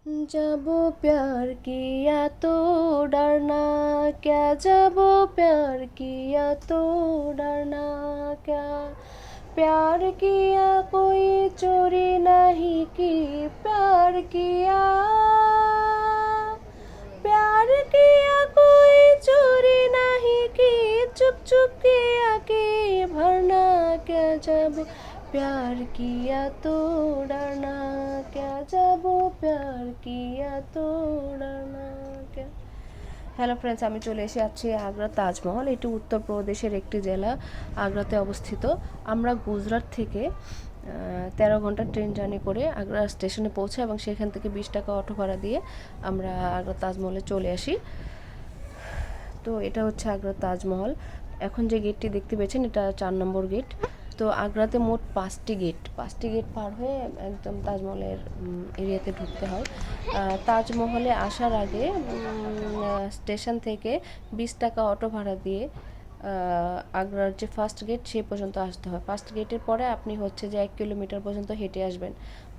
जब प्यार किया तो डरना क्या, जब प्यार किया तो डरना क्या, प्यार किया कोई चोरी नहीं की, प्यार किया, प्यार किया कोई चोरी नहीं की, चुप चुप किया कि भरना क्या, जब प्यार किया तो डरना क्या, जब प्यार किया तो डरना क्या। হ্যালো ফ্রেন্ডস, আমি চলে আছি আগ্রা তাজমহল। এটি উত্তরপ্রদেশের একটি জেলা, আগ্রাতে অবস্থিত। আমরা গুজরাট থেকে 13 ঘন্টা ট্রেন জার্নি করে আগ্রা স্টেশনে পৌঁছাই এবং সেখান থেকে 20 টাকা অটো ভাড়া দিয়ে আমরা আগ্রা তাজমহলে চলে আসি। তো এটা হচ্ছে আগ্রা তাজমহল। এখন যে গেটটি দেখতে পেয়েছেন এটা 4 নম্বর গেট। তো আগ্রাতে মোট 5টি গেট পার হয়ে একদম তাজমহলের এরিয়াতে ঢুকতে হয়। তাজমহলে আসার আগে স্টেশন থেকে 20 টাকা অটো ভাড়া দিয়ে আগ্রার যে ফার্স্ট গেট সে পর্যন্ত আসতে হয়। ফার্স্ট গেটের পরে আপনি হচ্ছে যে 1 কিলোমিটার পর্যন্ত হেঁটে আসবেন,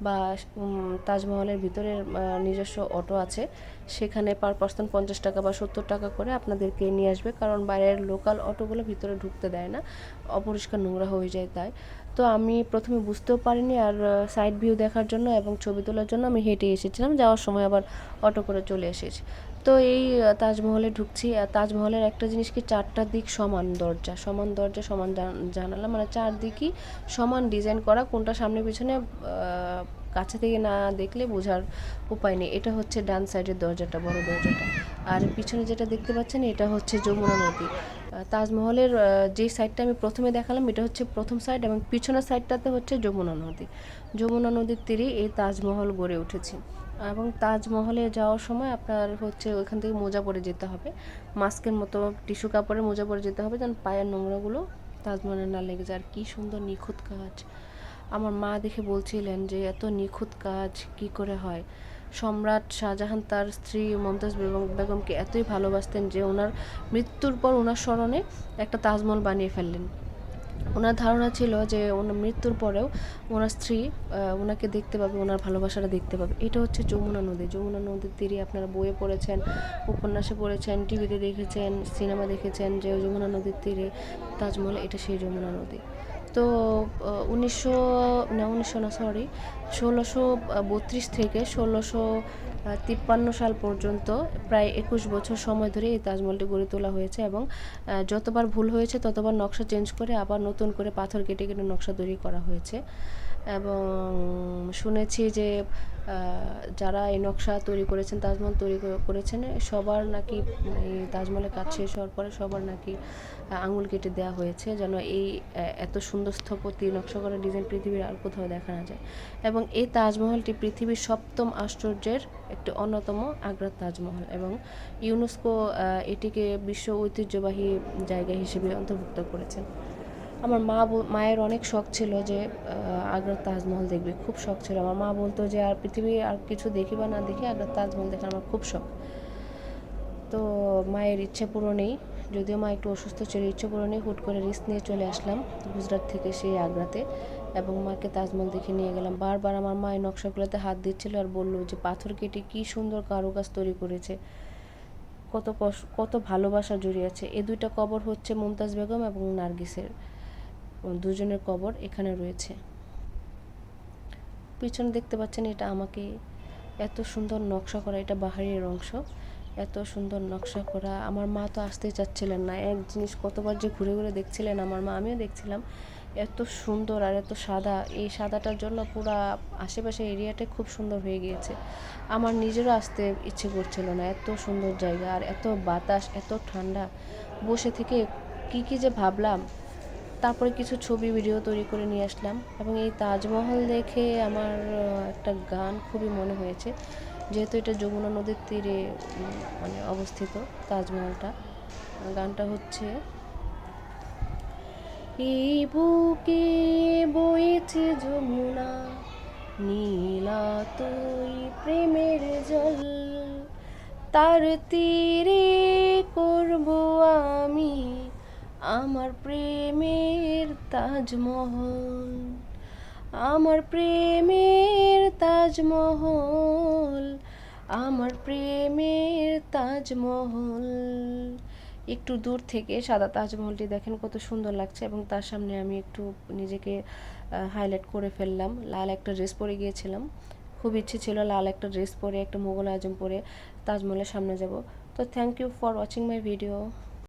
বা তাজমহলের ভিতরের নিজস্ব অটো আছে, সেখানে পার পার্সন 50 টাকা বা 70 টাকা করে আপনাদেরকে নিয়ে আসবে, কারণ বাইরের লোকাল অটোগুলো ভিতরে ঢুকতে দেয় না, অপরিষ্কার নোংরা হয়ে যায় তাই। তো আমি প্রথমে বুঝতেও পারিনি, আর সাইড ভিউ দেখার জন্য এবং ছবি তোলার জন্য আমি হেঁটে এসেছিলাম, যাওয়ার সময় আবার অটো করে চলে এসেছি। তো এই তাজমহলে ঢুকছি। তাজমহলের একটা জিনিস কি, 4টা দিক সমান দরজা, সমান জানালা, মানে 4 দিকই সমান ডিজাইন করা, কোনটা সামনে পিছনে কাছে থেকে না দেখলে বোঝার উপায় নেই। এটা হচ্ছে ডান সাইডের দরজাটা, বড় দরজাটা। আর পিছনে যেটা দেখতে পাচ্ছেন এটা হচ্ছে যমুনা নদী। তাজমহলের যে সাইডটা আমি প্রথমে দেখালাম এটা হচ্ছে প্রথম সাইড, এবং পিছনের সাইডটাতে হচ্ছে যমুনা নদী। যমুনা নদীর তীরে এই তাজমহল গড়ে উঠেছে। এবং তাজমহলে যাওয়ার সময় আপনার হচ্ছে ওইখান থেকে মোজা পরে যেতে হবে, মাস্কের মতো টিস্যু কাপড়ের মোজা পরে যেতে হবে, যেন পায়ের নোংরাগুলো তাজমহলে না লেগে যায়। আর কী সুন্দর নিখুঁত কাজ! আমার মা দেখে বলছিলেন যে এত নিখুঁত কাজ কি করে হয়। সম্রাট শাহজাহান তার স্ত্রী মমতাজ বেগমকে এতই ভালোবাসতেন যে ওনার মৃত্যুর পর ওনার স্মরণে একটা তাজমহল বানিয়ে ফেললেন। ওনার ধারণা ছিল যে ওনার মৃত্যুর পরেও ওনার স্ত্রী ওনাকে দেখতে পাবে, ওনার ভালোবাসাটা দেখতে পাবে। এটা হচ্ছে যমুনা নদী। যমুনা নদীর তীরে আপনারা বইয়ে পড়েছেন, উপন্যাসে পড়েছেন, টিভিতে দেখেছেন, সিনেমা দেখেছেন যে যমুনা নদীর তীরে তাজমহল, এটা সেই যমুনা নদী। তো 1632 থেকে 1653 সাল পর্যন্ত প্রায় 21 বছর সময় ধরে এই তাজমহলটি গড়ে তোলা হয়েছে, এবং যতবার ভুল হয়েছে ততবার নকশা চেঞ্জ করে আবার নতুন করে পাথর কেটে কেটে নকশা তৈরি করা হয়েছে। এবং শুনেছি যে যারা এই নকশা তৈরি করেছেন, তাজমহল তৈরি করেছেন, সবার নাকি এই তাজমহলের কাজ শেষ হওয়ার পরে সবার নাকি আঙুল কেটে দেওয়া হয়েছে, যেন এই এত সুন্দর স্থপতি নকশা করা ডিজাইন পৃথিবীর আর কোথাও দেখা না যায়। এবং এই তাজমহলটি পৃথিবীর 7ম আশ্চর্যের একটি অন্যতম আগ্রার তাজমহল, এবং ইউনেস্কো এটিকে বিশ্ব ঐতিহ্যবাহী জায়গা হিসেবে অন্তর্ভুক্ত করেছেন। আমার মায়ের অনেক শখ ছিল যে আগ্রার তাজমহল দেখবে, খুব শখ ছিল। আমার মা বলতো যে আর পৃথিবী আর কিছু দেখি বা না দেখি, আগ্রার তাজমহল দেখার আমার খুব শখ। তো মায়ের ইচ্ছে পূরণেই, যদিও মা একটু অসুস্থ ছিল, ইচ্ছে পূরণেই হুট করে রিস্ক নিয়ে চলে আসলাম গুজরাট থেকে সেই আগ্রাতে, এবং মাকে তাজমহল দেখে নিয়ে গেলাম। বারবার আমার মা এই নকশাগুলোতে হাত দিচ্ছিল আর বললো যে পাথর কেটে কী সুন্দর কারুকাজ তৈরি করেছে, কত ভালোবাসা জড়িয়ে আছে। এই 2টা কবর হচ্ছে মুমতাজ বেগম এবং নার্গিসের, দুজনের কবর এখানে রয়েছে। পিছনে দেখতে পাচ্ছেন এটা আমাকে, এত সুন্দর নকশা করা, এটা বাহারের অংশ, এত সুন্দর নকশা করা। আমার মা তো আসতেই চাচ্ছিলেন না, এক জিনিস কতবার যে ঘুরে ঘুরে দেখছিলেন আমার মা, আমিও দেখছিলাম, এত সুন্দর আর এত সাদা। এই সাদাটার জন্য পুরা আশেপাশে এরিয়াটা খুব সুন্দর হয়ে গিয়েছে। আমার নিজেরও আসতে ইচ্ছে করছিল না, এত সুন্দর জায়গা আর এত বাতাস, এত ঠান্ডা। বসে থেকে কী যে ভাবলাম। তারপরে কিছু ছবি ভিডিও তৈরি করে নিয়ে আসলাম, এবং এই তাজমহল দেখে আমার একটা গান খুবই মনে হয়েছে, যেহেতু এটা যমুনা নদীর তীরে মানে অবস্থিত তাজমহলটা। গানটা হচ্ছে, এই বুকে বইছে যমুনা, নীলা তুই প্রেমের জল, তার তীরে করব আমি আমার প্রেমের তাজমহল, আমার প্রেমের তাজমহল, আমার প্রেমের তাজমহল। একটু দূর থেকে সাদা তাজমহলটি দেখেন কত সুন্দর লাগছে, এবং তার সামনে আমি একটু নিজেকে হাইলাইট করে ফেললাম। লাল একটা ড্রেস পরে গিয়েছিলাম, খুব ইচ্ছে ছিল লাল একটা ড্রেস পরে একটা মোগল আজম পরে তাজমহলের সামনে যাব। তো thank you for watching my video.